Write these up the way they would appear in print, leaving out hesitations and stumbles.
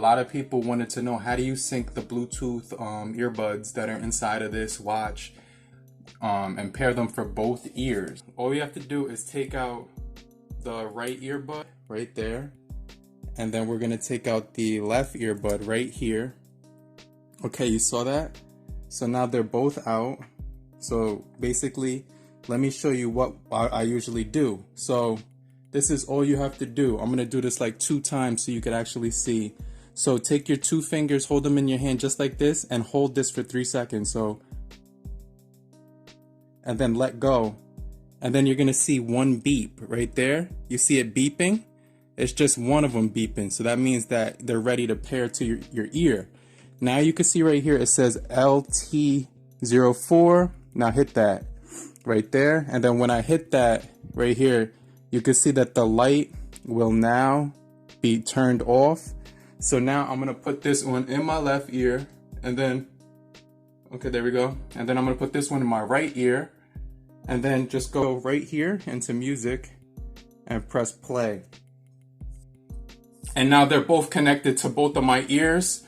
lot of people wanted to know, how do you sync the Bluetooth earbuds that are inside of this watch and pair them for both ears? All you have to do is take out the right earbud right there, and then we're gonna take out the left earbud right here. Okay, you saw that? So now they're both out. So basically, let me show you what I usually do. So this is all you have to do. I'm gonna do this like 2 times so you could actually see. So take your 2 fingers, hold them in your hand just like this, and hold this for 3 seconds. So, and then let go. And then you're gonna see one beep right there. You see it beeping? It's just one of them beeping. So that means that they're ready to pair to your ear. Now you can see right here, it says LT04. Now hit that right there. And then when I hit that right here, you can see that the light will now be turned off. So now I'm gonna put this one in my left ear, and then, okay, there we go. And then I'm gonna put this one in my right ear, and then just go right here into music and press play. And now they're both connected to both of my ears.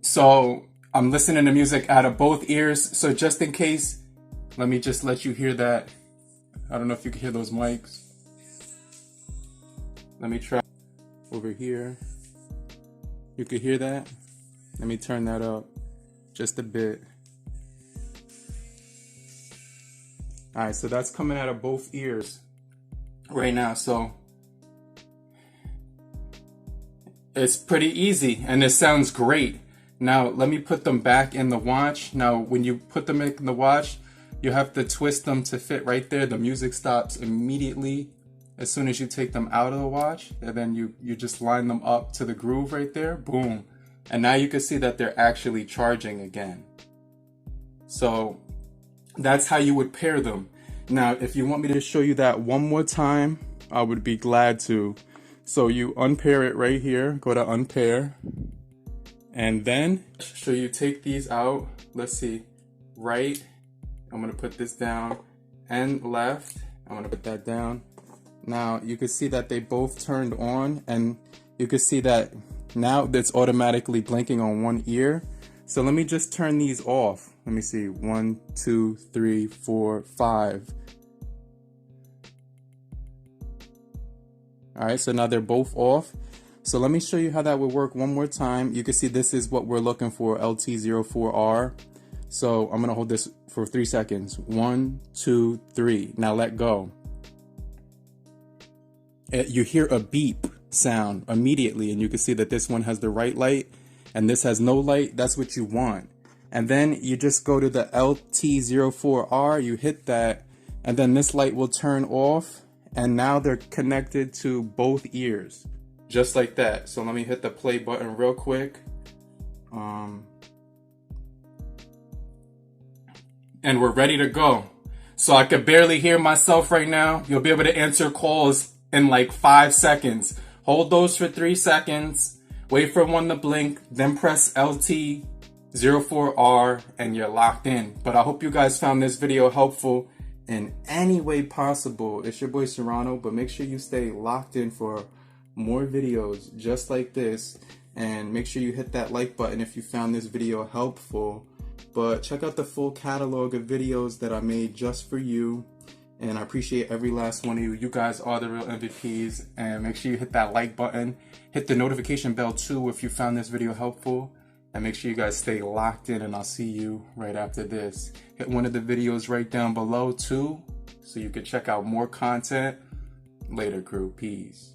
So I'm listening to music out of both ears. So just in case, let me just let you hear that. I don't know if you can hear those mics. Let me try over here. You can hear that? Let me turn that up just a bit. All right, so that's coming out of both ears right now. So it's pretty easy and it sounds great. Now let me put them back in the watch. Now when you put them in the watch, you have to twist them to fit right there. The music stops immediately as soon as you take them out of the watch, and then you just line them up to the groove right there, boom. And now you can see that they're actually charging again. So that's how you would pair them. Now, if you want me to show you that one more time, I would be glad to. So you unpair it right here, go to unpair, and then so you take these out. Let's see, right, I'm gonna put this down, and left, I'm gonna put that down. Now you can see that they both turned on, and you can see that now that's automatically blinking on one ear. So let me just turn these off. Let me see, 1, 2, 3, 4, 5. All right, so now they're both off. So let me show you how that would work one more time. You can see this is what we're looking for, LT04R. So I'm gonna hold this for 3 seconds. 1, 2, 3, now let go. You hear a beep sound immediately, and you can see that this one has the right light and this has no light. That's what you want. And then you just go to the LT04R, you hit that, and then this light will turn off, and now they're connected to both ears, just like that. So let me hit the play button real quick. And we're ready to go. So I could barely hear myself right now. You'll be able to answer calls in like 5 seconds. Hold those for 3 seconds, wait for one to blink, then press LT04R, and you're locked in. But I hope you guys found this video helpful in any way possible. It's your boy Serrano, but make sure you stay locked in for more videos just like this, and make sure you hit that like button if you found this video helpful. But check out the full catalog of videos that I made just for you. And I appreciate every last one of you. You guys are the real MVPs. And make sure you hit that like button. Hit the notification bell too if you found this video helpful. And make sure you guys stay locked in, and I'll see you right after this. Hit one of the videos right down below too, so you can check out more content. Later, crew. Peace.